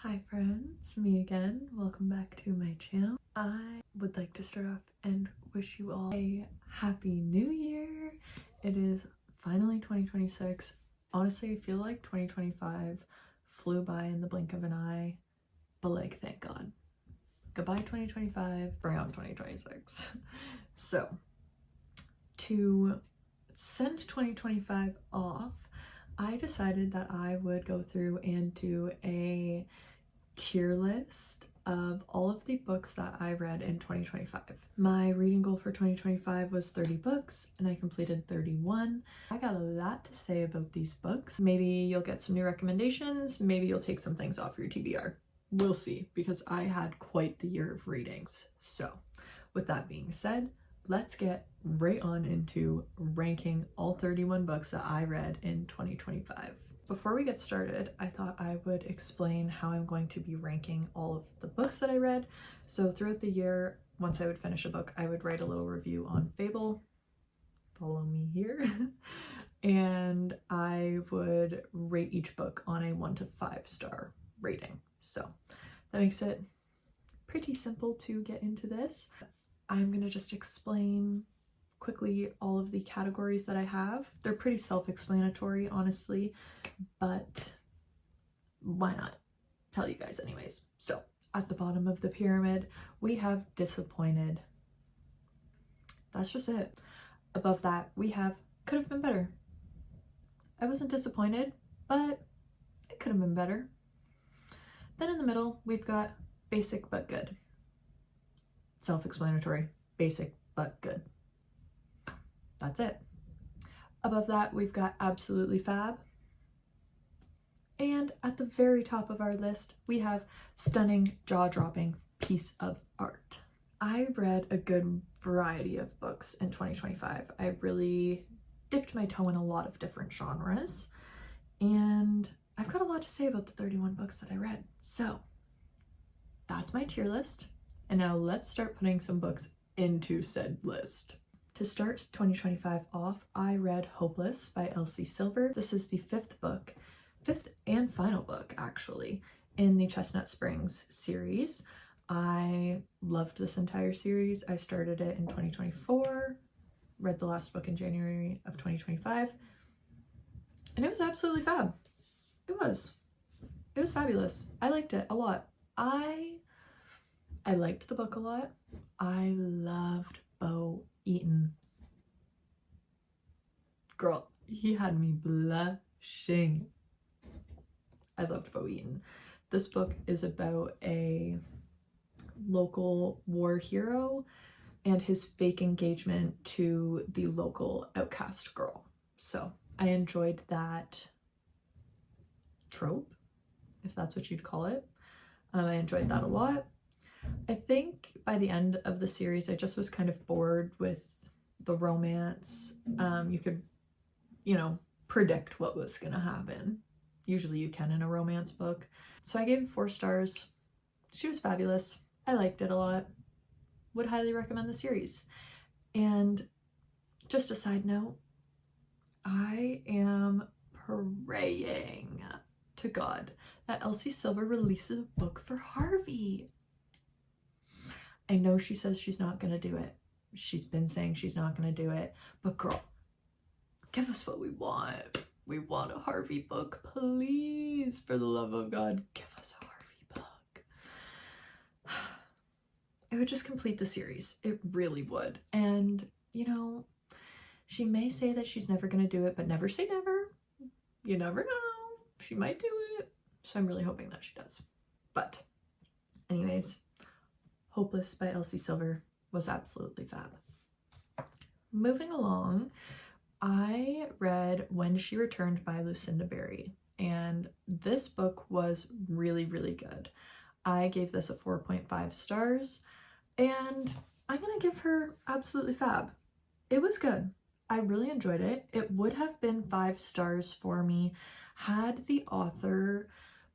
Hi friends, me again. Welcome back to my channel. I would like to start off and wish you all a happy new year. It is finally 2026. Honestly, I feel like 2025 flew by in the blink of an eye, but like, thank God. Goodbye 2025, bring on 2026. So, to send 2025 off, I decided that I would go through and do a tier list of all of the books that I read in 2025. My reading goal for 2025 was 30 books and I completed 31. I got a lot to say about these books. Maybe you'll get some new recommendations, maybe you'll take some things off your TBR. We'll see, because I had quite the year of readings. So with that being said, let's get right on into ranking all 31 books that I read in 2025. Before we get started, I thought I would explain how I'm going to be ranking all of the books that I read. So throughout the year, once I would finish a book, I would write a little review on Fable. Follow me here. And I would rate each book on a 1 to 5 star rating. So that makes it pretty simple to get into this. I'm gonna just explain quickly all of the categories that I have. They're pretty self-explanatory, honestly, but why not tell you guys anyways. So at the bottom of the pyramid, we have disappointed. That's just it. Above that, we have could have been better. I wasn't disappointed, but it could have been better. Then in the middle, we've got basic but good. Self-explanatory, basic but good. That's it. Above that, we've got absolutely fab. And at the very top of our list, we have stunning, jaw-dropping piece of art. I read a good variety of books in 2025. I really dipped my toe in a lot of different genres, and I've got a lot to say about the 31 books that I read. So that's my tier list. And now let's start putting some books into said list. To start 2025 off, I read Hopeless by Elsie Silver. This is the fifth and final book actually, in the Chestnut Springs series. I loved this entire series. I started it in 2024, read the last book in January of 2025, and it was absolutely fab. It was fabulous. I liked it a lot. I liked the book a lot. I loved Bo Eaton. Girl, he had me blushing. I loved Bo Eaton. This book is about a local war hero and his fake engagement to the local outcast girl. So I enjoyed that trope, if that's what you'd call it. I enjoyed that a lot. I think by the end of the series, I just was kind of bored with the romance. You could, predict what was gonna happen. Usually you can in a romance book. So I gave it 4 stars. She was fabulous. I liked it a lot. Would highly recommend the series. And just a side note, I am praying to God that Elsie Silver releases a book for Harvey. I know she says she's not gonna do it. She's been saying she's not gonna do it, but girl, give us what we want. We want a Harvey book, please. For the love of God, give us a Harvey book. It would just complete the series. It really would. And, she may say that she's never gonna do it, but never say never. You never know. She might do it. So I'm really hoping that she does. But anyways, Hopeless by Elsie Silver was absolutely fab. Moving along, I read When She Returned by Lucinda Berry, and this book was really, really good. I gave this a 4.5 stars, and I'm gonna give her absolutely fab. It was good. I really enjoyed it. It would have been 5 stars for me had the author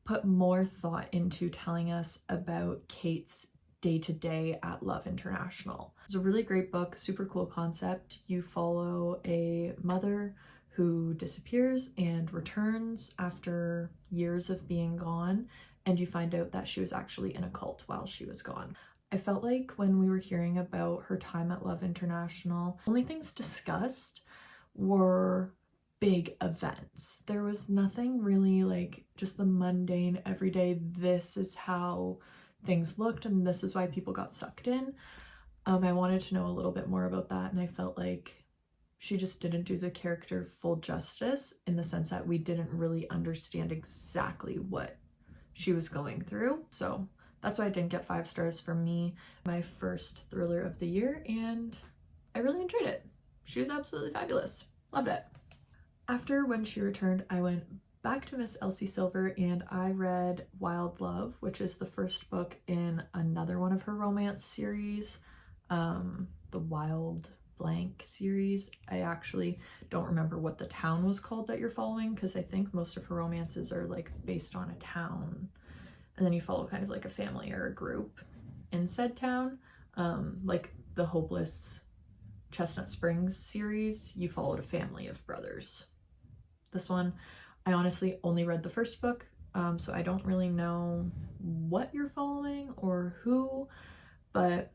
put more thought into telling us about Kate's day-to-day at Love International. It's a really great book, super cool concept. You follow a mother who disappears and returns after years of being gone, and you find out that she was actually in a cult while she was gone. I felt like when we were hearing about her time at Love International, only things discussed were big events. There was nothing really like just the mundane everyday, this is how things looked and this is why people got sucked in. I wanted to know a little bit more about that, and I felt like she just didn't do the character full justice in the sense that we didn't really understand exactly what she was going through. So that's why I didn't get 5 stars for me. My first thriller of the year, and I really enjoyed it. She was absolutely fabulous. Loved it. After When She Returned, I went back to Miss Elsie Silver and I read Wild Love, which is the first book in another one of her romance series, the Wild Blank series. I actually don't remember what the town was called that you're following, because I think most of her romances are like based on a town, and then you follow kind of like a family or a group in said town. Like the Hopeless Chestnut Springs series, you followed a family of brothers. This one, I honestly only read the first book, so I don't really know what you're following or who, but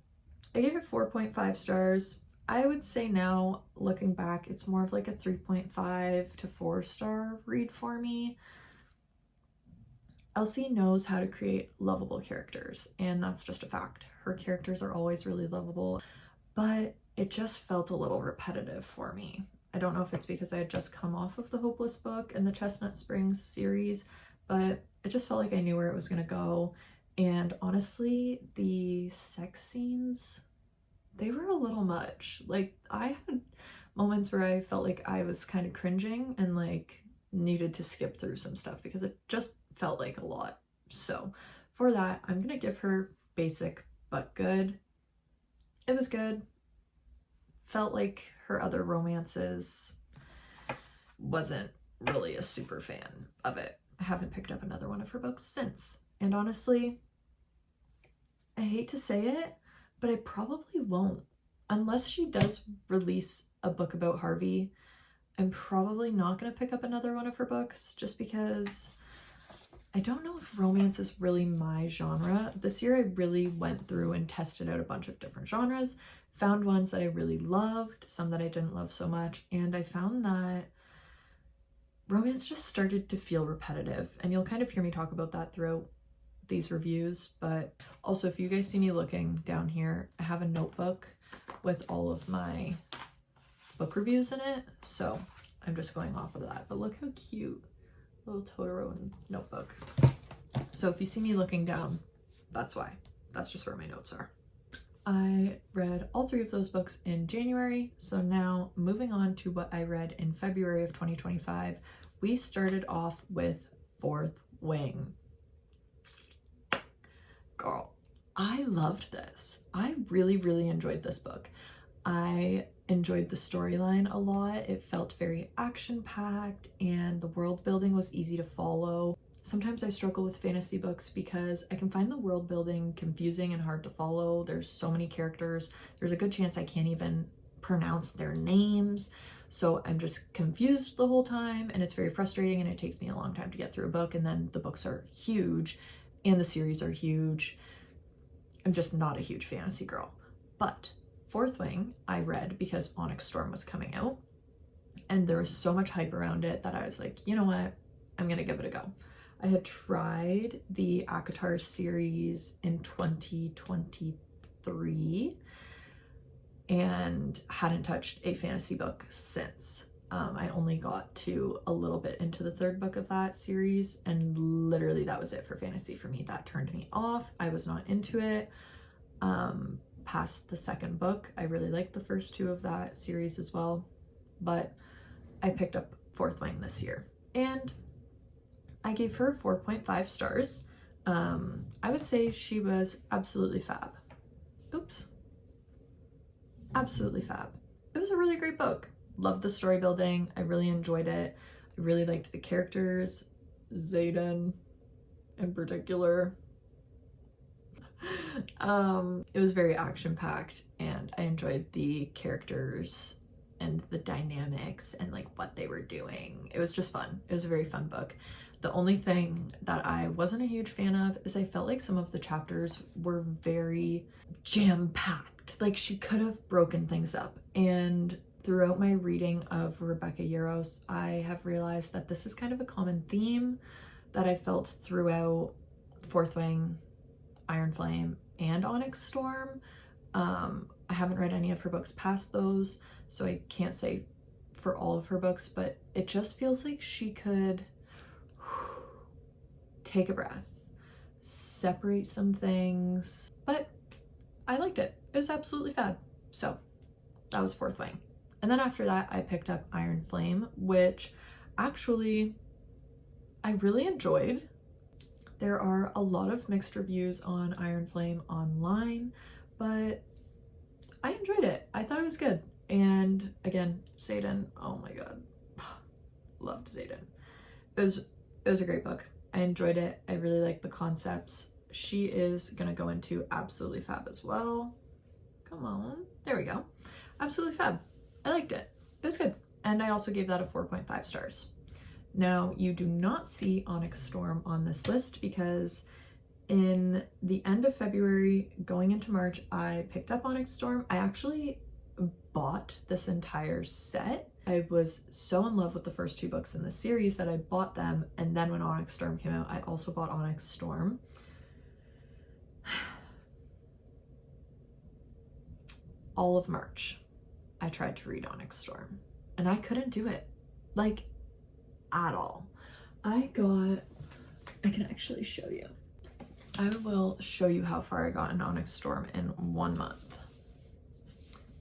I gave it 4.5 stars. I would say now, looking back, it's more of like a 3.5 to 4 star read for me. Elsie knows how to create lovable characters, and that's just a fact. Her characters are always really lovable, but it just felt a little repetitive for me. I don't know if it's because I had just come off of the Hopeless book and the Chestnut Springs series, but it just felt like I knew where it was going to go. And honestly, the sex scenes, they were a little much. Like, I had moments where I felt like I was kind of cringing and like needed to skip through some stuff because it just felt like a lot. So for that, I'm gonna give her basic but good. It was good. Felt like her other romances, wasn't really a super fan of it. I haven't picked up another one of her books since. And honestly, I hate to say it, but I probably won't. Unless she does release a book about Harvey, I'm probably not going to pick up another one of her books, just because I don't know if romance is really my genre. This year I really went through and tested out a bunch of different genres, found ones that I really loved, some that I didn't love so much, and I found that romance just started to feel repetitive. And you'll kind of hear me talk about that throughout these reviews. But also, if you guys see me looking down here, I have a notebook with all of my book reviews in it, so I'm just going off of that. But look how cute, little Totoro notebook. So if you see me looking down, that's why. That's just where my notes are. I read all 3 of those books in January, so now moving on to what I read in February of 2025, we started off with Fourth Wing. Girl, I loved this. I really, really enjoyed this book. I enjoyed the storyline a lot. It felt very action-packed and the world building was easy to follow. Sometimes I struggle with fantasy books because I can find the world building confusing and hard to follow. There's so many characters. There's a good chance I can't even pronounce their names. So I'm just confused the whole time, and it's very frustrating, and it takes me a long time to get through a book. And then the books are huge and the series are huge. I'm just not a huge fantasy girl. But Fourth Wing I read because Onyx Storm was coming out, and there was so much hype around it that I was like, you know what, I'm gonna give it a go. I had tried the ACOTAR series in 2023 and hadn't touched a fantasy book since. I only got to a little bit into the 3rd book of that series, and literally that was it for fantasy for me. That turned me off. I was not into it. Past the 2nd book, I really liked the first 2 of that series as well, but I picked up Fourth Wing this year, and I gave her 4.5 stars. I would say she was absolutely fab. Oops. Absolutely fab. It was a really great book. Loved the story building. I really enjoyed it. I really liked the characters. Zayden in particular. It was very action-packed, and I enjoyed the characters and the dynamics and like what they were doing. It was just fun. It was a very fun book. The only thing that I wasn't a huge fan of is I felt like some of the chapters were very jam-packed. Like she could have broken things up. And throughout my reading of Rebecca Yarros, I have realized that this is kind of a common theme that I felt throughout Fourth Wing, Iron Flame, and Onyx Storm. I haven't read any of her books past those, so I can't say for all of her books, but it just feels like she could take a breath, separate some things, but I liked it. It was absolutely fab. So that was Fourth Wing. And then after that, I picked up Iron Flame, which actually I really enjoyed. There are a lot of mixed reviews on Iron Flame online, but I enjoyed it. I thought it was good. And again, Xaden, oh my god, loved Xaden. It was a great book. I enjoyed it. I really like the concepts. She is gonna go into absolutely fab as well. Come on, there we go. Absolutely fab. I liked it. It was good. And I also gave that a 4.5 stars. Now, you do not see Onyx Storm on this list because in the end of February, going into March, I picked up Onyx Storm. I actually bought this entire set. I was so in love with the first two books in the series that I bought them, and then when Onyx Storm came out, I also bought Onyx Storm. All of March, I tried to read Onyx Storm, and I couldn't do it, like, at all. I can actually show you. I will show you how far I got in Onyx Storm in 1 month.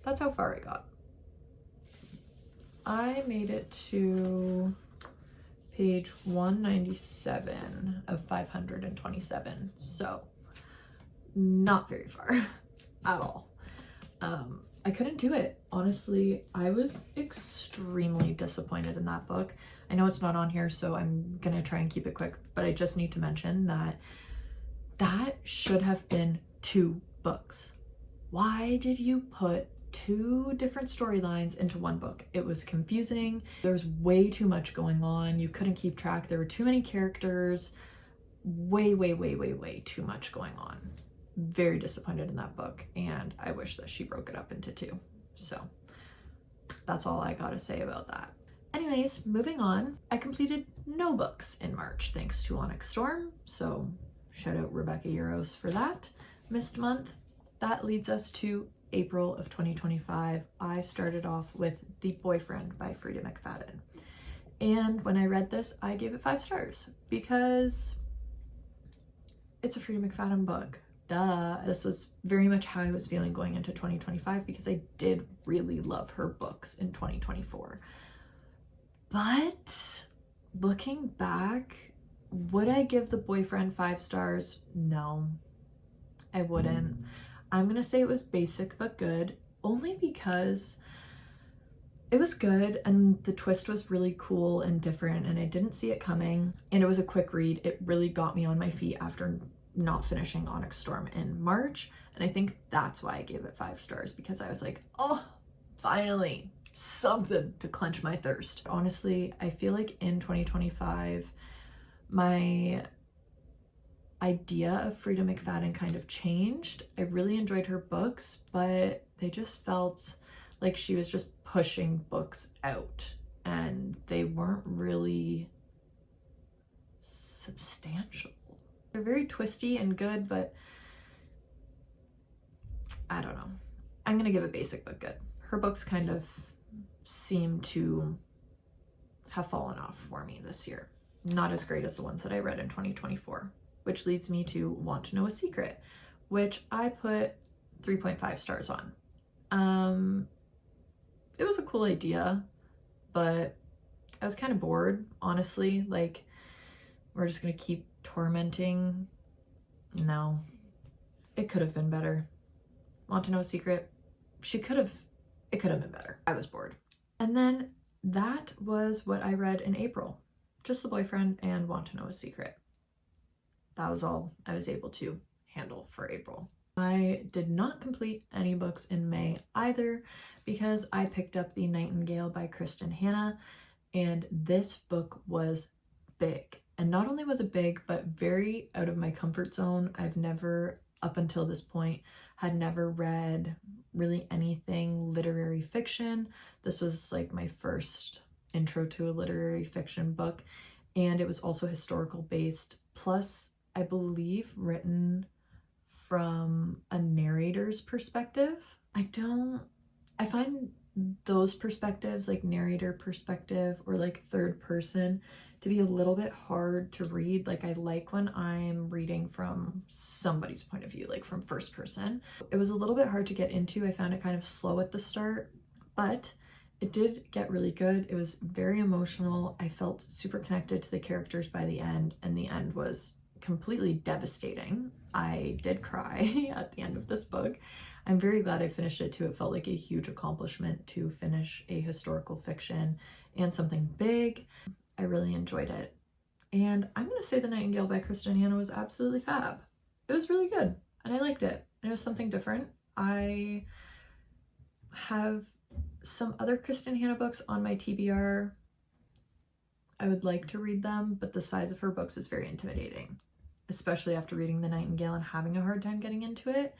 That's how far I got. I made it to page 197 of 527, so not very far at all. I couldn't do it. Honestly, I was extremely disappointed in that book. I know it's not on here, so I'm gonna try and keep it quick, but I just need to mention that that should have been 2 books. Why did you put 2 different storylines into 1 book? It was confusing. There was way too much going on. You couldn't keep track. There were too many characters. Way too much going on. Very disappointed in that book, and I wish that she broke it up into 2. So that's all I gotta say about that. Anyways, moving on. I completed no books in March thanks to Onyx Storm, so shout out Rebecca Yarros for that. Missed month. That leads us to April of 2025. I started off with The Boyfriend by Frida McFadden. And when I read this, I gave it 5 stars because it's a Frida McFadden book. Duh. This was very much how I was feeling going into 2025 because I did really love her books in 2024. But looking back, would I give The Boyfriend 5 stars? No, I wouldn't. I'm gonna say it was basic but good, only because it was good and the twist was really cool and different and I didn't see it coming, and it was a quick read. It really got me on my feet after not finishing Onyx Storm in March, and I think that's why I gave it 5 stars, because I was like, oh, finally something to quench my thirst. Honestly, I feel like in 2025 my idea of Frida McFadden kind of changed. I really enjoyed her books, but they just felt like she was just pushing books out and they weren't really substantial. They're very twisty and good, but I don't know. I'm gonna give it basic but good. Her books kind of seem to have fallen off for me this year. Not as great as the ones that I read in 2024, which leads me to Want to Know a Secret, which I put 3.5 stars on. It was a cool idea, but I was kind of bored, honestly. Like, we're just gonna keep tormenting. No, it could have been better. Want to Know a Secret, it could have been better. I was bored. And then that was what I read in April. Just The Boyfriend and Want to Know a Secret. That was all I was able to handle for April. I did not complete any books in May either because I picked up The Nightingale by Kristen Hanna, and this book was big. And not only was it big, but very out of my comfort zone. I've never, up until this point, had never read really anything literary fiction. This was like my first intro to a literary fiction book, and it was also historical based, plus I believe written from a narrator's perspective. I find those perspectives, like narrator perspective or like third person, to be a little bit hard to read. Like I like when I'm reading from somebody's point of view, like from first person. It was a little bit hard to get into. I found it kind of slow at the start, but it did get really good. It was very emotional. I felt super connected to the characters by the end, and the end was completely devastating. I did cry at the end of this book. I'm very glad I finished it too. It felt like a huge accomplishment to finish a historical fiction and something big. I really enjoyed it. And I'm going to say The Nightingale by Kristen Hanna was absolutely fab. It was really good and I liked it. It was something different. I have some other Kristen Hanna books on my TBR. I would like to read them, but the size of her books is very intimidating, especially after reading The Nightingale and having a hard time getting into it.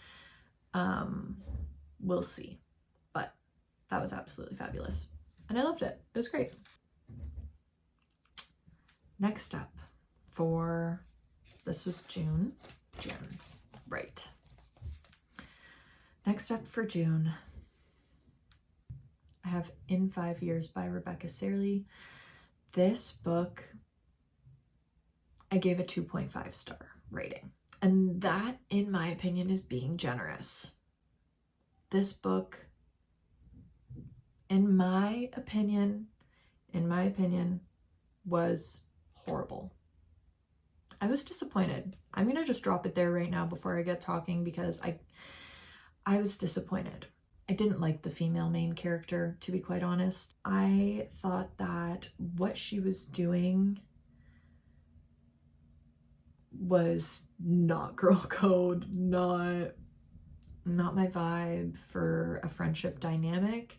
We'll see, but that was absolutely fabulous and I loved it. It was great. Next up this was June, right. Next up for June, I have In 5 Years by Rebecca Serley. This book, I gave a 2.5 star rating. And that, in my opinion, is being generous. This book, in my opinion, was horrible. I was disappointed. I'm going to just drop it there right now before I get talking, because I was disappointed. I didn't like the female main character, to be quite honest. I thought that what she was doing was not girl code, not my vibe for a friendship dynamic.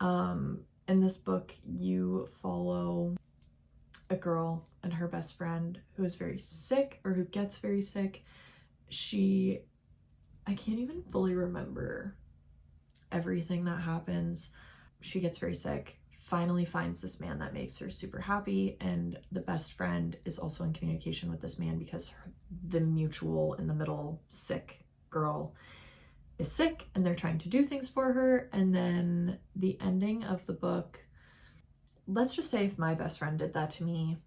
In this book, you follow a girl and her best friend who is very sick, or who gets very sick. I can't even fully remember everything that happens. She gets very sick, finally finds this man that makes her super happy, and the best friend is also in communication with this man because the mutual in the middle sick girl is sick, and they're trying to do things for her. And then the ending of the book, let's just say if my best friend did that to me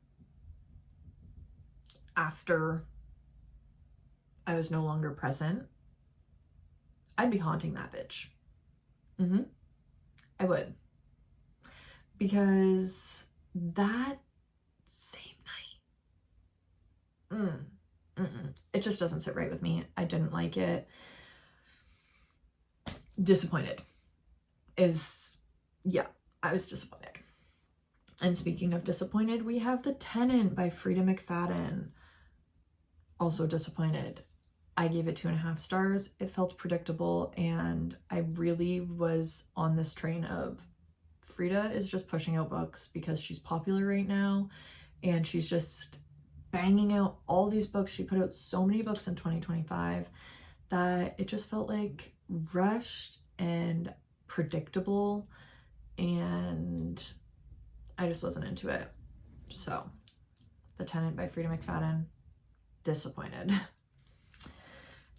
after I was no longer present, I'd be haunting that bitch. I would. Because that same night, it just doesn't sit right with me. I didn't like it. Disappointed I was disappointed. And speaking of disappointed, we have The Tenant by Frida McFadden. Also disappointed. I gave it 2.5 stars. It felt predictable, and I really was on this train of Frida is just pushing out books because she's popular right now, and she's just banging out all these books. She put out so many books in 2025 that it just felt like rushed and predictable, and I just wasn't into it. So, The Tenant by Frida McFadden, disappointed.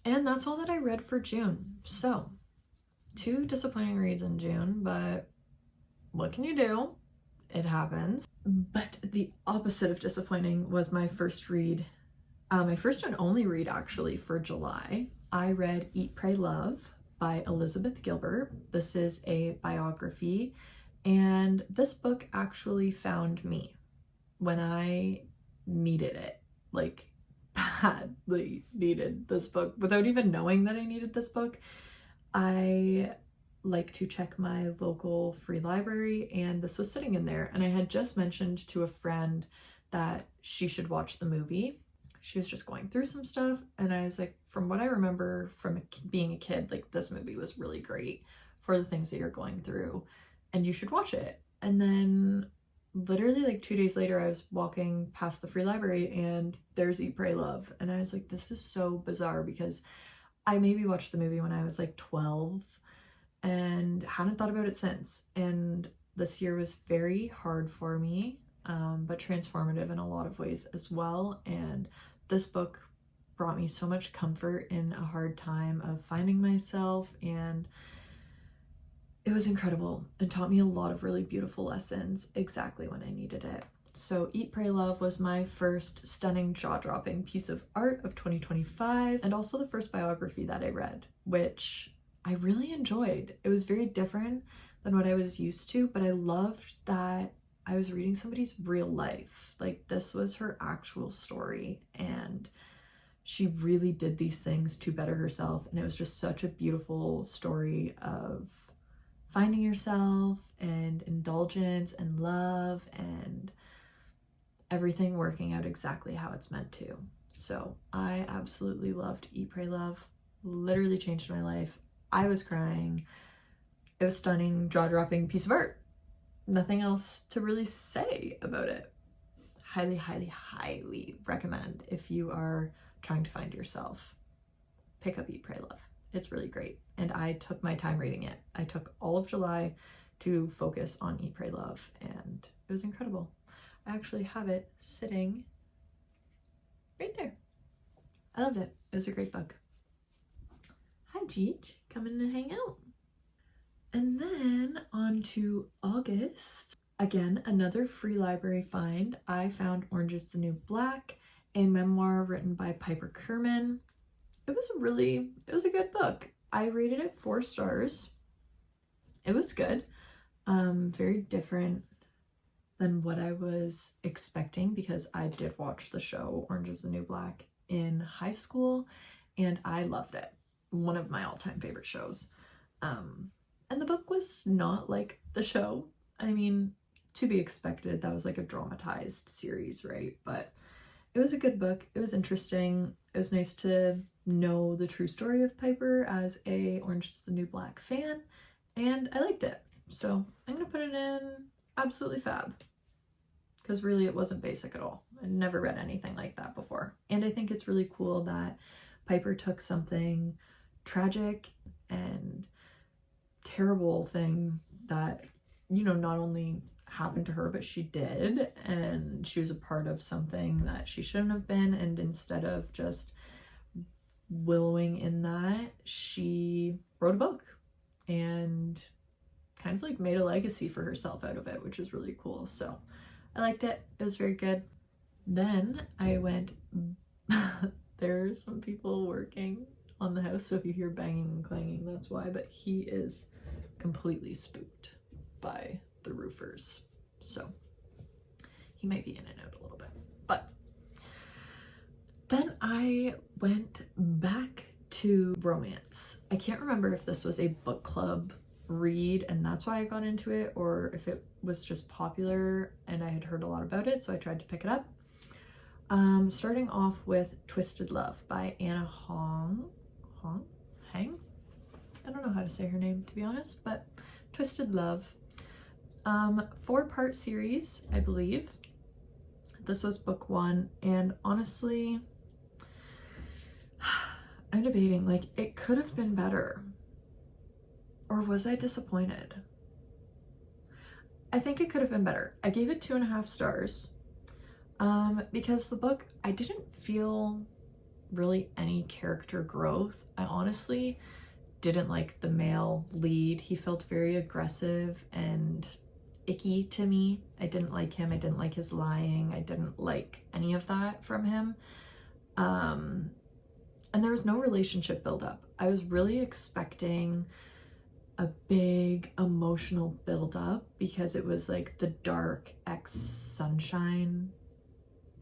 And that's all that I read for June. So, 2 disappointing reads in June, but what can you do? It happens. But the opposite of disappointing was my first read, my first and only read actually for July. I read Eat, Pray, Love by Elizabeth Gilbert. This is a biography, and this book actually found me when I needed it, like badly needed this book without even knowing that I needed this book. I like to check my local free library, and this was sitting in there, and I had just mentioned to a friend that she should watch the movie. She was just going through some stuff, and I was like, from what I remember from being a kid, like, this movie was really great for the things that you're going through and you should watch it. And then literally like 2 days later, I was walking past the free library and there's Eat, Pray, Love. And I was like, this is so bizarre because I maybe watched the movie when I was like 12 and hadn't thought about it since. And this year was very hard for me, but transformative in a lot of ways as well. And this book brought me so much comfort in a hard time of finding myself, and it was incredible and taught me a lot of really beautiful lessons exactly when I needed it. So Eat, Pray, Love was my first stunning, jaw-dropping piece of art of 2025, and also the first biography that I read, which I really enjoyed. It was very different than what I was used to, but I loved that I was reading somebody's real life. Like, this was her actual story, and she really did these things to better herself, and it was just such a beautiful story of finding yourself and indulgence and love and everything working out exactly how it's meant to. So I absolutely loved Eat, Pray, Love. Literally changed my life. I was crying. It was stunning, jaw-dropping piece of art. Nothing else to really say about it. Highly, highly, highly recommend if you are trying to find yourself. Pick up Eat, Pray, Love. It's really great. And I took my time reading it. I took all of July to focus on Eat, Pray, Love, and it was incredible. I actually have it sitting right there. I loved it. It was a great book. Hi, Jeej. Come in and hang out. And then on to August. Again, another free library find. I found Orange is the New Black, a memoir written by Piper Kerman. It was a good book. I rated it 4 stars. It was good. Very different than what I was expecting because I did watch the show Orange is the New Black in high school and I loved it. One of my all-time favorite shows. And the book was not like the show. I mean, to be expected, that was like a dramatized series, right? But it was a good book. It was interesting. It was nice to know the true story of Piper as a Orange is the New Black fan, and I liked it. So I'm gonna put it in absolutely fab, because really it wasn't basic at all. I'd never read anything like that before. And I think it's really cool that Piper took something tragic and terrible thing that, you know, not only happened to her, but she did, and she was a part of something that she shouldn't have been, and instead of just wallowing in that, she wrote a book and kind of like made a legacy for herself out of it, which is really cool. So I liked it. It was very good. Then I went there are some people working on the house, so if you hear banging and clanging, that's why, but he is completely spooked by the roofers, so he might be in and out a little bit. But then I went back to romance. I can't remember if this was a book club read and that's why I got into it, or if it was just popular and I had heard a lot about it, so I tried to pick it up. Starting off with Twisted Love by Anna Hang? I don't know how to say her name, to be honest, but Twisted Love. 4-part series, I believe. This was book 1, and honestly, I'm debating, like, it could have been better. Or was I disappointed? I think it could have been better. I gave it 2.5 stars. Because the book, I didn't feel really any character growth. I honestly didn't like the male lead. He felt very aggressive and icky to me. I didn't like him. I didn't like his lying. I didn't like any of that from him. And there was no relationship buildup. I was really expecting a big emotional buildup because it was like the dark ex-sunshine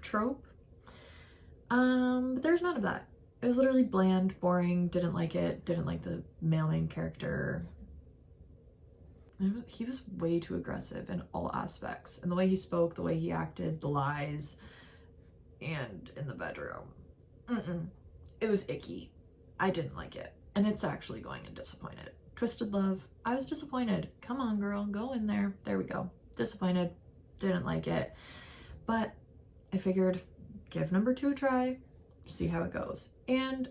trope. But there's none of that. It was literally bland, boring, didn't like it, didn't like the male main character. He was way too aggressive in all aspects. And the way he spoke, the way he acted, the lies, and in the bedroom. It was icky. I didn't like it. And it's actually going in disappointed. Twisted Love, I was disappointed. Come on, girl, go in there. There we go. Disappointed. didn't like it. But I figured give number 2 a try, see how it goes. And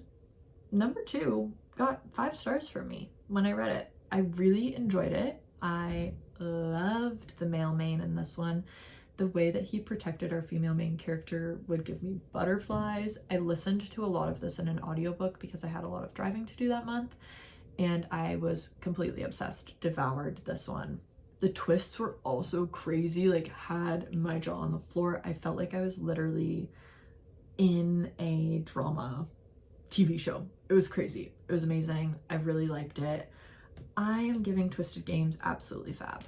number 2 got 5 stars from me when I read it. I really enjoyed it. I loved the male main in this one. The way that he protected our female main character would give me butterflies. I listened to a lot of this in an audiobook because I had a lot of driving to do that month, and I was completely obsessed, devoured this one. The twists were also crazy, like had my jaw on the floor. I felt like I was literally in a drama TV show. It was crazy. It was amazing. I really liked it. I am giving Twisted Games absolutely fab.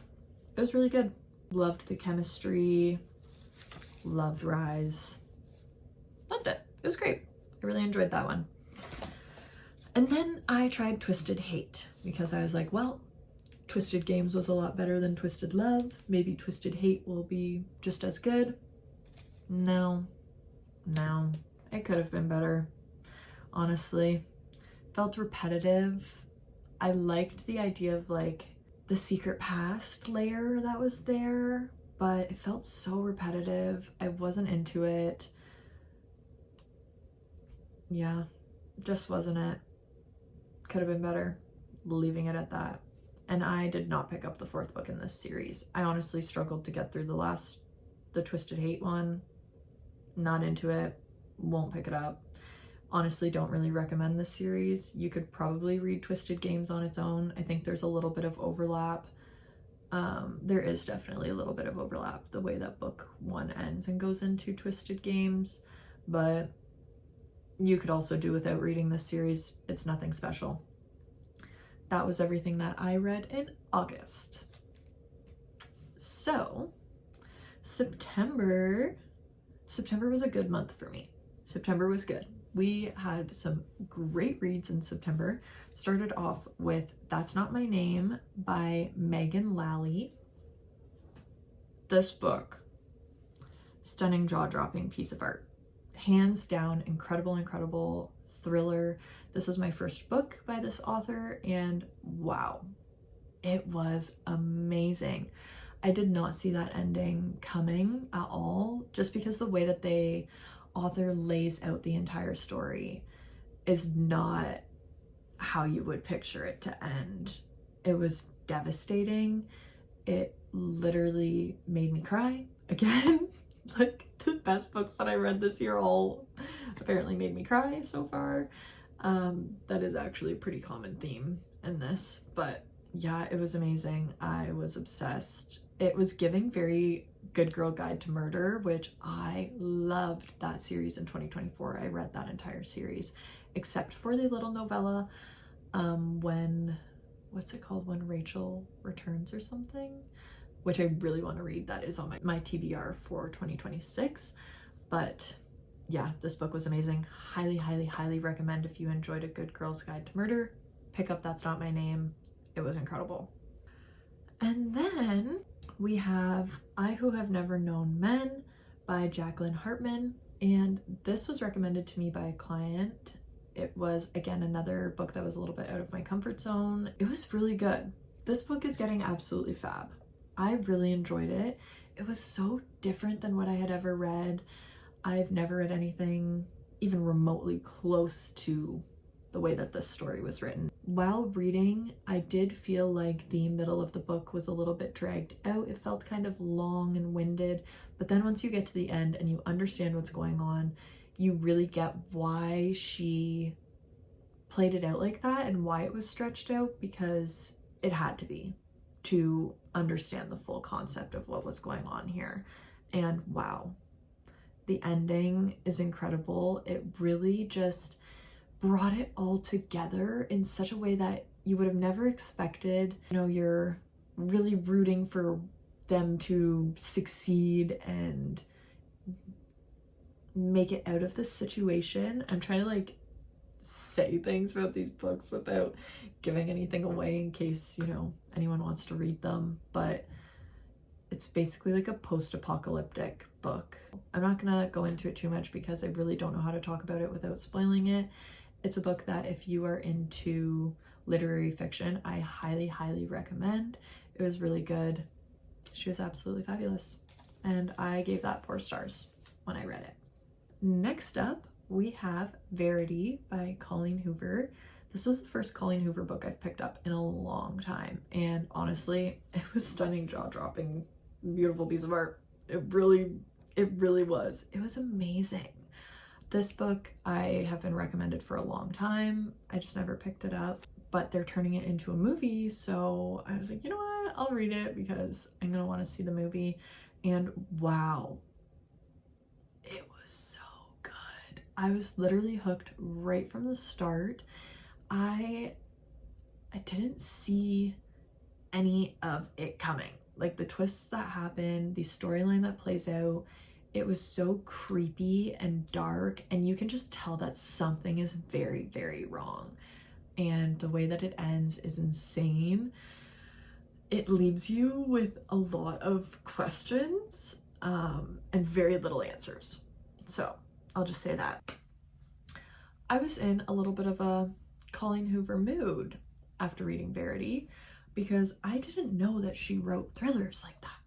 It was really good. Loved the chemistry, loved Rise, loved it. It was great. I really enjoyed that one. And then I tried Twisted Hate because I was like, well, Twisted Games was a lot better than Twisted Love. Maybe Twisted Hate will be just as good. No, it could have been better, honestly. Felt repetitive. I liked the idea of like the secret past layer that was there, but it felt so repetitive. I wasn't into it. Yeah, just wasn't it. Could have been better. Leaving it at that. And I did not pick up the 4th book in this series. I honestly struggled to get through the Twisted Hate one. Not into it. Won't pick it up. Honestly, don't really recommend this series. You could probably read Twisted Games on its own. I think there's a little bit of overlap. There is definitely a little bit of overlap, the way that book 1 ends and goes into Twisted Games, but you could also do without reading this series. It's nothing special. That was everything that I read in August. So, September was a good month for me. September was good. We had some great reads in September. Started off with That's Not My Name by Megan Lally. This book, stunning, jaw-dropping piece of art. Hands down, incredible thriller. This was my first book by this author, and wow, it was amazing. I did not see that ending coming at all, just because the way that the author lays out the entire story is not how you would picture it to end. It was devastating. It literally made me cry again. Like, the best books that I read this year all apparently made me cry so far. That is actually a pretty common theme in this, but yeah, it was amazing. I was obsessed. It was giving very Good Girl Guide to Murder, which I loved that series in 2024. I read that entire series, except for the little novella, what's it called? When Rachel Returns or something, which I really want to read. That is on my TBR for 2026. But yeah, this book was amazing. Highly recommend if you enjoyed A Good Girl's Guide to Murder. Pick up That's Not My Name. It was incredible. And then we have I Who Have Never Known Men by Jacqueline Hartman. And this was recommended to me by a client. It was, again, another book that was a little bit out of my comfort zone. It was really good. This book is getting absolutely fab. I really enjoyed it. It was so different than what I had ever read. I've never read anything even remotely close to the way that this story was written. While reading, I did feel like the middle of the book was a little bit dragged out. It felt kind of long and winded, but then once you get to the end and you understand what's going on, you really get why she played it out like that and why it was stretched out, because it had to be, to understand the full concept of what was going on here. And wow, the ending is incredible. It really just brought it all together in such a way that you would have never expected. You know, you're really rooting for them to succeed and make it out of this situation. I'm trying to like say things about these books without giving anything away in case, you know, anyone wants to read them, but it's basically like a post-apocalyptic book. I'm not gonna go into it too much because I really don't know how to talk about it without spoiling it. It's a book that if you are into literary fiction, I highly recommend. It was really good. She was absolutely fabulous. and I gave that 4 stars when I read it. Next up, we have Verity by Colleen Hoover. This was the first Colleen Hoover book I've picked up in a long time, and honestly, it was stunning, jaw-dropping, beautiful piece of art. It really was. It was amazing. This book I have been recommended for a long time. I just never picked it up, but they're turning it into a movie, so I was like, you know what? I'll read it because I'm gonna want to see the movie. And wow, it was so good. I was literally hooked right from the start. I didn't see any of it coming. Like the twists that happen, the storyline that plays out, it was so creepy and dark, and you can just tell that something is very, very wrong. And the way that it ends is insane. It leaves you with a lot of questions and very little answers. So I'll just say that. I was in a little bit of a Colleen Hoover mood after reading Verity because I didn't know that she wrote thrillers like that.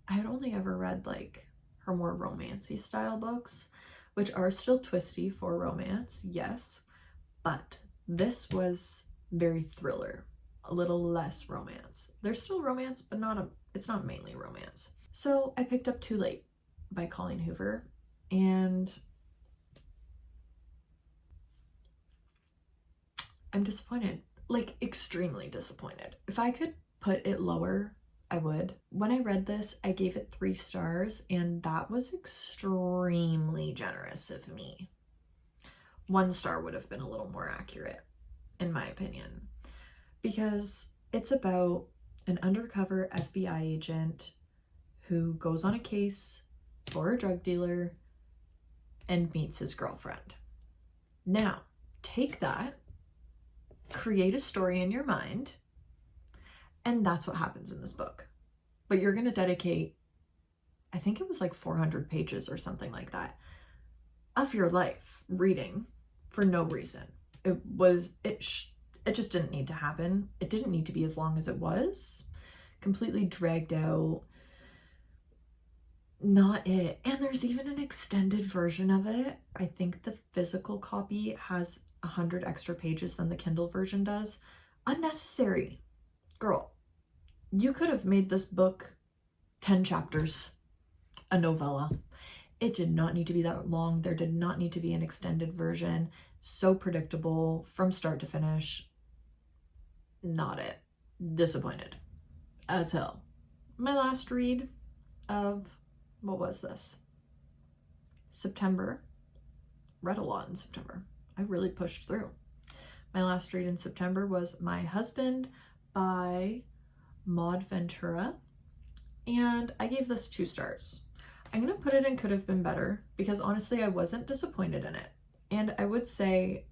I had only ever read like her more romancy style books, which are still twisty for romance, yes, but this was very thriller, a little less romance. There's still romance, but it's not mainly romance. So I picked up Too Late by Colleen Hoover, and I'm disappointed, like extremely disappointed. If I could put it lower, I would. When I read this, I gave it 3 stars, and that was extremely generous of me. 1 star would have been a little more accurate, in my opinion, because it's about an undercover FBI agent who goes on a case for a drug dealer and meets his girlfriend. Now, take that, create a story in your mind, and that's what happens in this book. But you're going to dedicate, I think it was like 400 pages or something like that, of your life reading for no reason. It just didn't need to happen. It didn't need to be as long as it was. Completely dragged out. Not it. And there's even an extended version of it. I think the physical copy has 100 extra pages than the Kindle version does. Unnecessary. Girl, you could have made this book 10 chapters, a novella. It did not need to be that long. There did not need to be an extended version. So predictable from start to finish. Not it. Disappointed as hell. My last read of, what was this? September. Read a lot in September. I really pushed through. My last read in September was My Husband by Maud Ventura, and I gave this 2 stars. I'm gonna put it in could have been better because honestly I wasn't disappointed in it, and I would say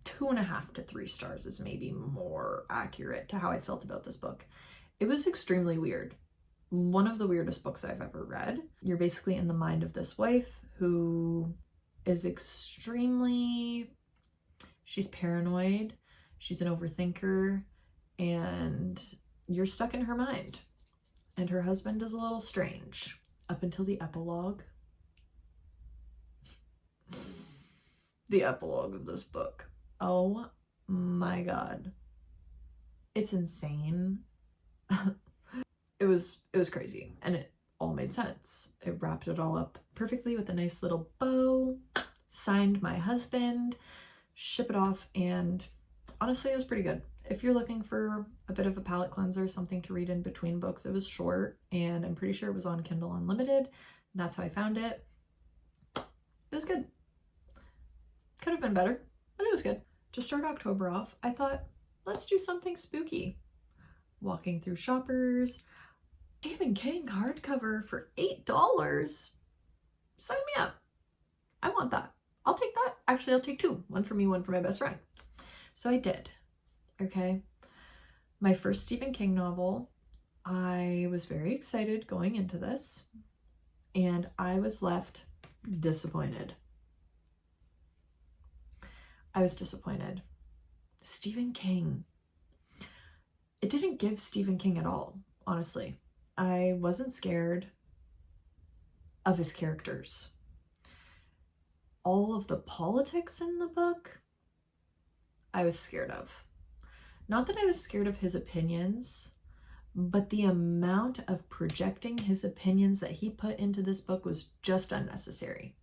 2.5 to 3 stars is maybe more accurate to how I felt about this book. It was extremely weird. One of the weirdest books I've ever read. You're basically in the mind of this wife who is she's paranoid, she's an overthinker, and you're stuck in her mind. And her husband is a little strange up until the epilogue. The epilogue of this book. Oh my god. It's insane. It was crazy, and it all made sense. It wrapped it all up perfectly with a nice little bow, signed My Husband, ship it off, and honestly it was pretty good. If you're looking for a bit of a palate cleanser, something to read in between books, it was short, and I'm pretty sure it was on Kindle Unlimited. That's how I found it. It was good. Could have been better, but it was good. To start October off, I thought, let's do something spooky. Walking through Shoppers, Stephen King hardcover for $8. Sign me up. I want that. I'll take that. Actually, I'll take 2. One for me, one for my best friend. So I did. Okay. My first Stephen King novel. I was very excited going into this, and I was left disappointed. I was disappointed. Stephen King. It didn't give Stephen King at all, honestly. I wasn't scared of his characters. All of the politics in the book, I was scared of. Not that I was scared of his opinions, but the amount of projecting his opinions that he put into this book was just unnecessary.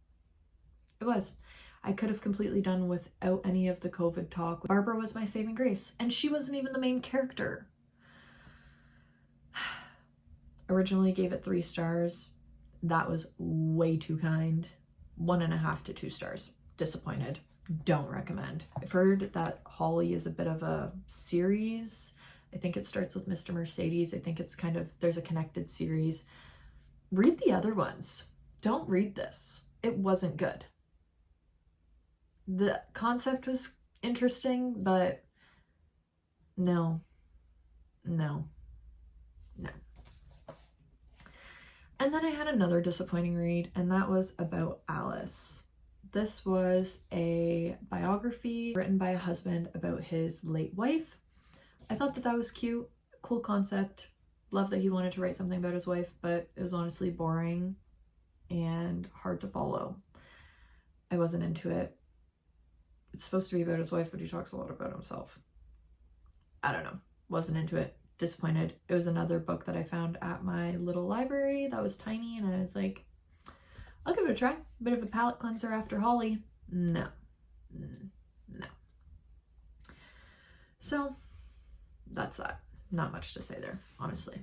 It was. I could have completely done without any of the COVID talk. Barbara was my saving grace, and she wasn't even the main character. Originally gave it 3 stars. That was way too kind. 1.5 to 2 stars. Disappointed. Don't recommend. I've heard that Holly is a bit of a series. I think it starts with Mr. Mercedes. I think it's kind of, there's a connected series. Read the other ones. Don't read this. It wasn't good. The concept was interesting, but no. And then I had another disappointing read, and that was about Alice. This was a biography written by a husband about his late wife. I thought that was cute, cool concept. Love that he wanted to write something about his wife, but it was honestly boring and hard to follow. I wasn't into it. It's supposed to be about his wife, but he talks a lot about himself. I don't know. Wasn't into it. Disappointed. It was another book that I found at my little library that was tiny, and I was like, I'll give it a try. A bit of a palate cleanser after Holly. No. So that's that. Not much to say there, honestly.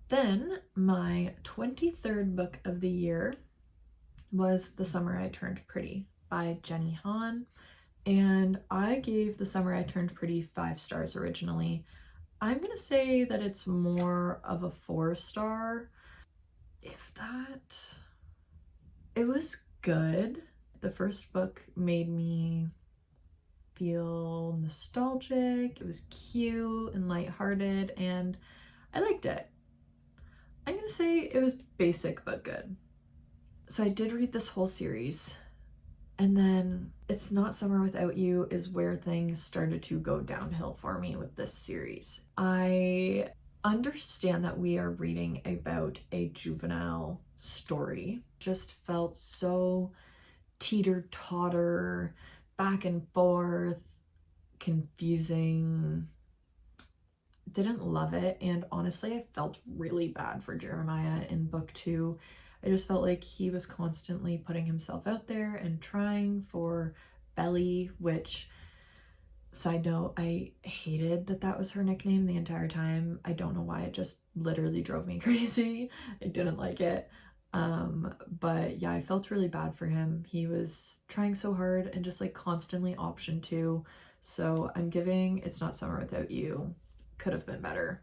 Then my 23rd book of the year was The Summer I Turned Pretty by Jenny Han. And I gave The Summer I Turned Pretty 5 stars originally. I'm gonna say that it's more of a 4-star, if that. It was good. The first book made me feel nostalgic. It was cute and lighthearted, and I liked it. I'm gonna say it was basic but good. So I did read this whole series, and then It's Not Summer Without You is where things started to go downhill for me with this series. I understand that we are reading about a juvenile story. Just felt so teeter-totter, back and forth, confusing. Didn't love it, and honestly I felt really bad for Jeremiah in book 2. I just felt like he was constantly putting himself out there and trying for Belly, which, side note, I hated that was her nickname the entire time. I don't know why, it just literally drove me crazy. I didn't like it. But yeah, I felt really bad for him. He was trying so hard and just like constantly option 2. So I'm giving It's Not Summer Without You. Could have been better.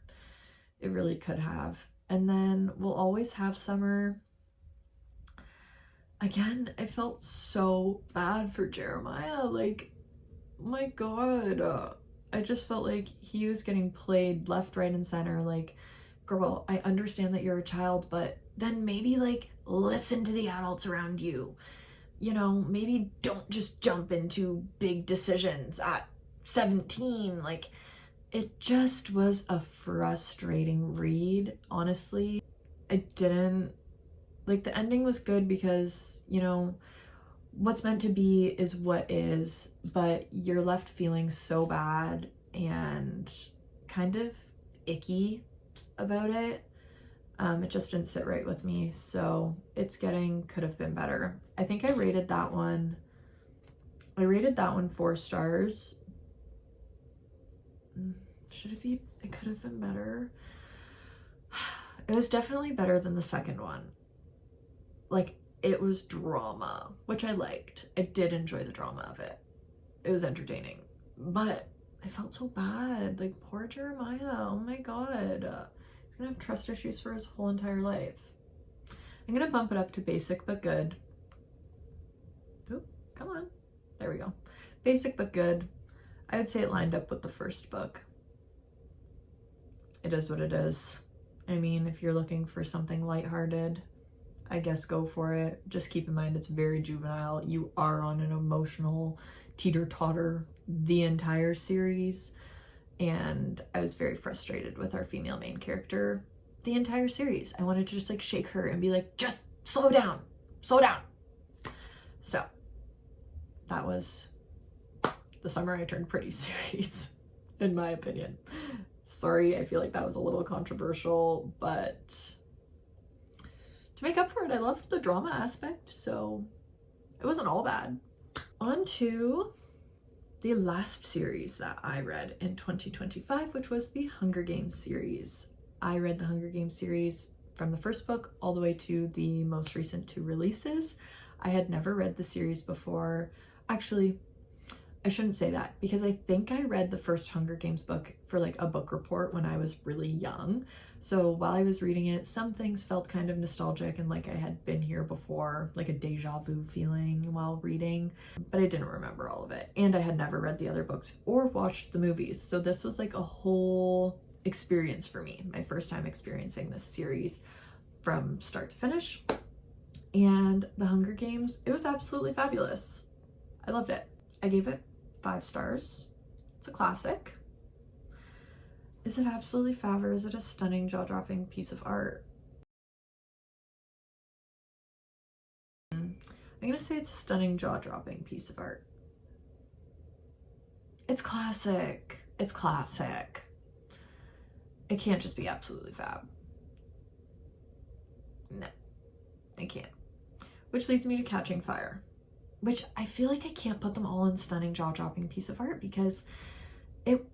It really could have. And then We'll Always Have Summer. Again, I felt so bad for Jeremiah. Like, my God. I just felt like he was getting played left, right, and center. Like, girl, I understand that you're a child, but then maybe like listen to the adults around you. You know, maybe don't just jump into big decisions at 17. Like, it just was a frustrating read, honestly. I didn't like, the ending was good because, you know, what's meant to be is what is, but you're left feeling so bad and kind of icky about it. It just didn't sit right with me, so it's getting could have been better. I think I rated that one 4 stars. Should it be? It could have been better. It was definitely better than the second one. Like, it was drama, which I liked. I did enjoy the drama of it. It was entertaining, but I felt so bad. Like, poor Jeremiah. Oh my God. He's gonna have trust issues for his whole entire life. I'm gonna bump it up to basic but good. Oop, come on. There we go. Basic but good. I would say it lined up with the first book. It is what it is. I mean, if you're looking for something lighthearted, I guess go for it. Just keep in mind it's very juvenile. You are on an emotional teeter-totter the entire series, and I was very frustrated with our female main character. the entire series. I wanted to just like shake her and be like, just slow down, slow down. So that was the summer I turned pretty series, in my opinion. Sorry, I feel like that was a little controversial, but to make up for it, I loved the drama aspect, so it wasn't all bad. On to the last series that I read in 2025, which was the Hunger Games series. I read the Hunger Games series from the first book all the way to the most recent 2 releases. I had never read the series before. Actually, I shouldn't say that, because I think I read the first Hunger Games book for like a book report when I was really young. So while I was reading it, some things felt kind of nostalgic and like I had been here before, like a deja vu feeling while reading, but I didn't remember all of it. And I had never read the other books or watched the movies. So this was like a whole experience for me, my first time experiencing this series from start to finish. And the Hunger Games, it was absolutely fabulous. I loved it. I gave it 5 stars. It's a classic. Is it absolutely fab, or is it a stunning, jaw-dropping piece of art? I'm gonna say it's a stunning, jaw-dropping piece of art. It's classic. It's classic. It can't just be absolutely fab. No, it can't. Which leads me to Catching Fire, which I feel like I can't put them all in stunning, jaw-dropping piece of art, because it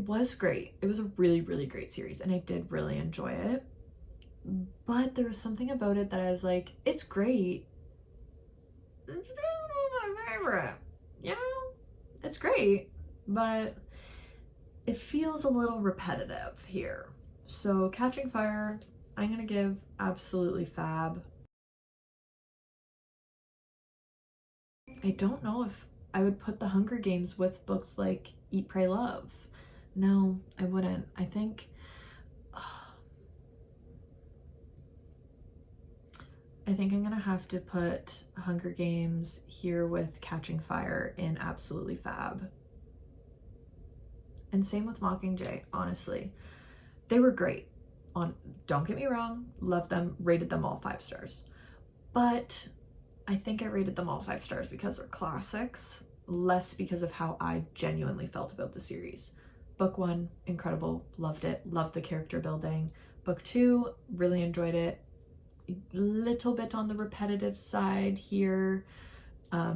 was great. It was a really, really great series and I did really enjoy it. But there was something about it that I was like, it's great. It's not my favorite. You know? It's great, but it feels a little repetitive here. So Catching Fire, I'm gonna give absolutely fab. I don't know if I would put the Hunger Games with books like Eat, Pray, Love. No, I wouldn't. I think I'm gonna have to put Hunger Games here with Catching Fire in absolutely fab. And same with Mockingjay, honestly. They were great. Don't get me wrong, loved them, rated them all 5 stars. But I think I rated them all 5 stars because they're classics, less because of how I genuinely felt about the series. Book 1, incredible, loved it, loved the character building. Book 2, really enjoyed it. A little bit on the repetitive side here.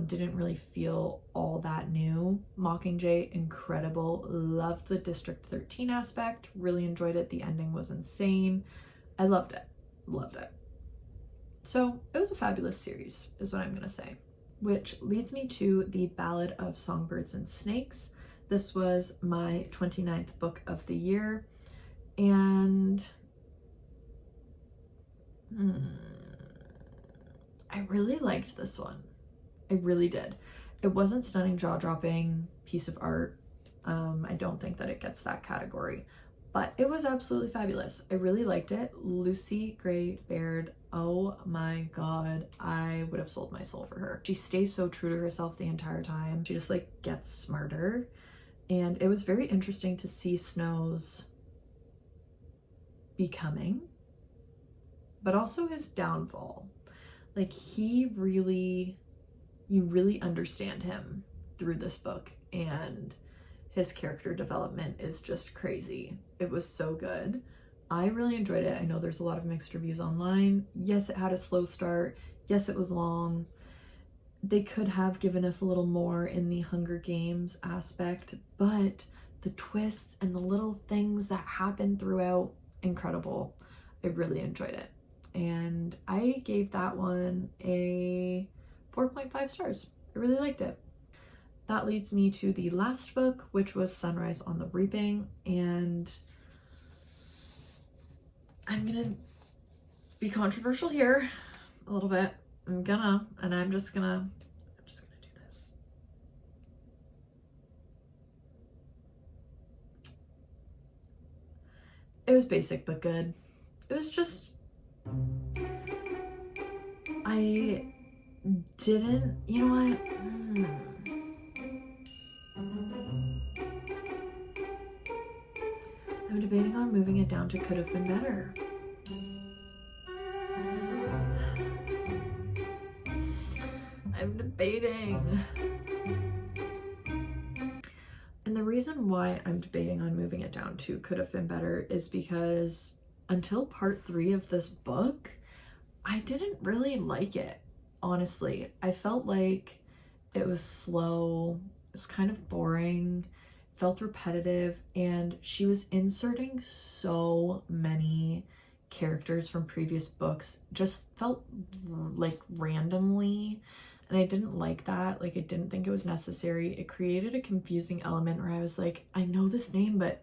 Didn't really feel all that new. Mockingjay, incredible, loved the District 13 aspect, really enjoyed it. The ending was insane. I loved it, loved it. So it was a fabulous series, is what I'm gonna say. Which leads me to the Ballad of Songbirds and Snakes. This was my 29th book of the year, and I really liked this one. I really did. It wasn't stunning, jaw-dropping piece of art. I don't think that it gets that category, but it was absolutely fabulous. I really liked it. Lucy Gray Baird, oh my god, I would have sold my soul for her. She stays so true to herself the entire time. She just like gets smarter, and it was very interesting to see Snow's becoming, but also his downfall. Like you really understand him through this book, and his character development is just crazy. It was so good. I really enjoyed it. I know there's a lot of mixed reviews online. Yes, it had a slow start. Yes, it was long. They could have given us a little more in the Hunger Games aspect, but the twists and the little things that happen throughout, incredible. I really enjoyed it. And I gave that one a 4.5 stars. I really liked it. That leads me to the last book, which was Sunrise on the Reaping, and I'm gonna be controversial here a little bit. I'm just gonna do this. It was basic but good. It was just, I didn't, you know what? I'm debating on moving it down to could have been better. reason why I'm debating on moving it down to could have been better is because until part 3 of this book, I didn't really like it, honestly. I felt like it was slow, it was kind of boring, felt repetitive, and she was inserting so many characters from previous books, just felt like randomly, and I didn't like that. Like, I didn't think it was necessary. It created a confusing element where I was like, I know this name, but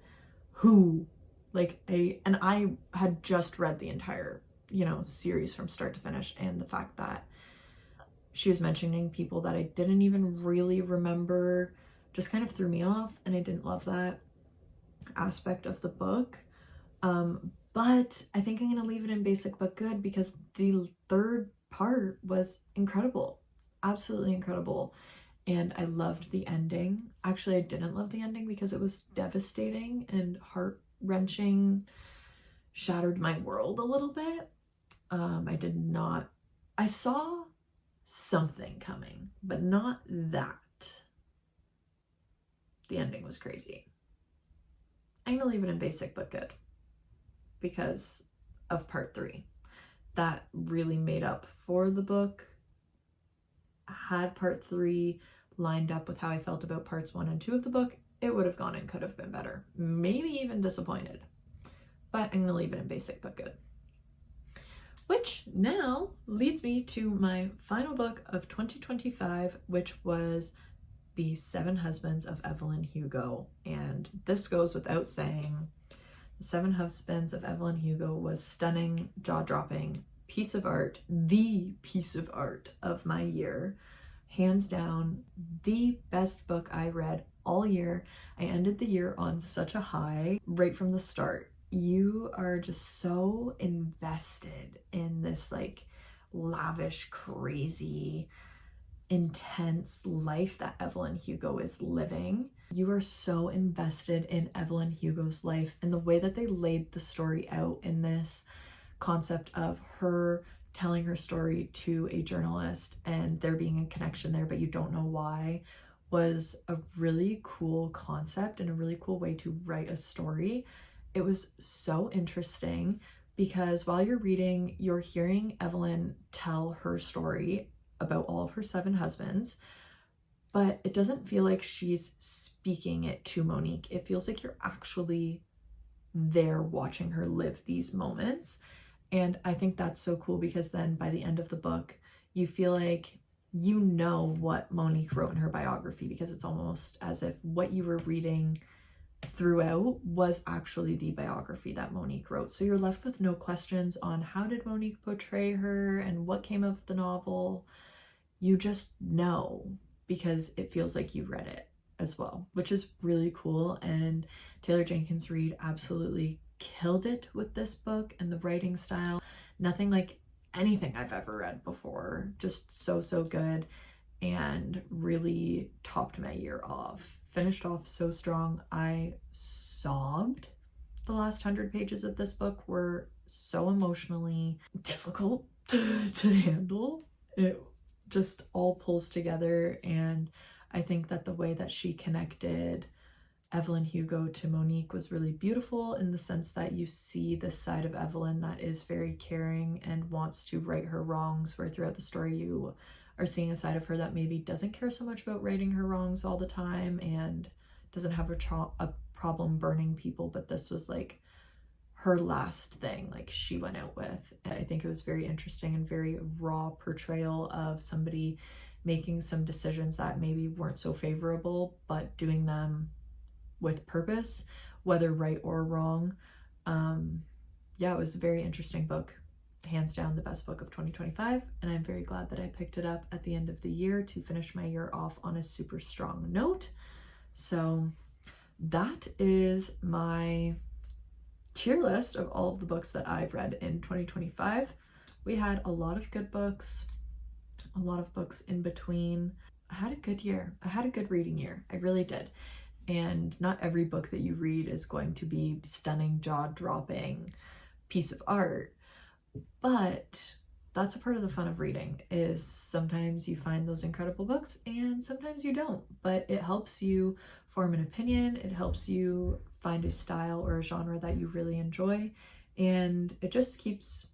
who? Like, I had just read the entire, you know, series from start to finish, and the fact that she was mentioning people that I didn't even really remember just kind of threw me off, and I didn't love that aspect of the book. But I think I'm gonna leave it in basic but good because the third part was incredible, absolutely incredible. And I loved the ending. Actually, I didn't love the ending because it was devastating and heart-wrenching, shattered my world a little bit. I saw something coming, but not that. The ending was crazy. I'm gonna leave it in basic but good because of part 3. That really made up for the book. Had part 3 lined up with how I felt about parts 1 and 2 of the book, it would have gone and could have been better. Maybe even disappointed. But I'm gonna leave it in basic but good. Which now leads me to my final book of 2025, which was The 7 Husbands of Evelyn Hugo. And this goes without saying, The 7 Husbands of Evelyn Hugo was stunning, jaw-dropping, piece of art, the piece of art of my year. Hands down, the best book I read all year. I ended the year on such a high right from the start. You are just so invested in this like lavish, crazy, intense life that Evelyn Hugo is living. You are so invested in Evelyn Hugo's life and the way that they laid the story out in this concept of her telling her story to a journalist and there being a connection there, but you don't know why, was a really cool concept and a really cool way to write a story. It was so interesting because while you're reading, you're hearing Evelyn tell her story about all of her 7 husbands, but it doesn't feel like she's speaking it to Monique. It feels like you're actually there watching her live these moments. And I think that's so cool because then by the end of the book, you feel like you know what Monique wrote in her biography because it's almost as if what you were reading throughout was actually the biography that Monique wrote. So you're left with no questions on how did Monique portray her and what came of the novel. You just know because it feels like you read it as well, which is really cool. And Taylor Jenkins Reid absolutely killed it with this book and the writing style. Nothing like anything I've ever read before. Just so, so good and really topped my year off. Finished off so strong. I sobbed. The last 100 pages of this book were so emotionally difficult to handle. It just all pulls together, and I think that the way that she connected Evelyn Hugo to Monique was really beautiful in the sense that you see this side of Evelyn that is very caring and wants to right her wrongs, where throughout the story you are seeing a side of her that maybe doesn't care so much about righting her wrongs all the time and doesn't have a problem burning people, but this was like her last thing like she went out with. I think it was very interesting and very raw portrayal of somebody making some decisions that maybe weren't so favorable, but doing them with purpose, whether right or wrong. Yeah, it was a very interesting book. Hands down the best book of 2025, and I'm very glad that I picked it up at the end of the year to finish my year off on a super strong note. So that is my tier list of all of the books that I've read in 2025. We had a lot of good books, a lot of books in between. I had a good year. I had a good reading year. I really did. And not every book that you read is going to be stunning, jaw-dropping piece of art, but that's a part of the fun of reading, is sometimes you find those incredible books and sometimes you don't, but it helps you form an opinion. It helps you find a style or a genre that you really enjoy, and it just keeps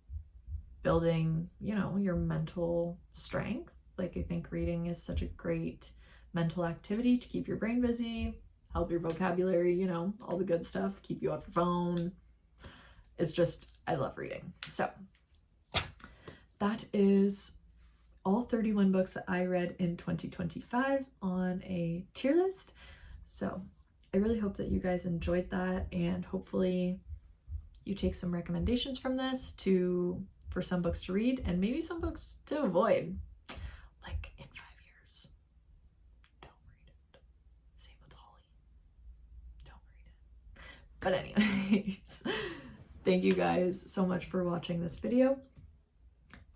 building, you know, your mental strength. Like, I think reading is such a great mental activity to keep your brain busy, help your vocabulary, you know, all the good stuff, keep you off your phone. It's just, I love reading. So that is all 31 books that I read in 2025 on a tier list. So I really hope that you guys enjoyed that, and hopefully you take some recommendations from this for some books to read and maybe some books to avoid. Like in 5 years, don't read it. Same with Holly. Don't read it. But anyways, thank you guys so much for watching this video.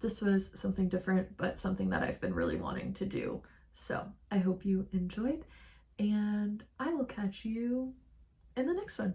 This was something different, but something that I've been really wanting to do. So I hope you enjoyed, and I will catch you in the next one.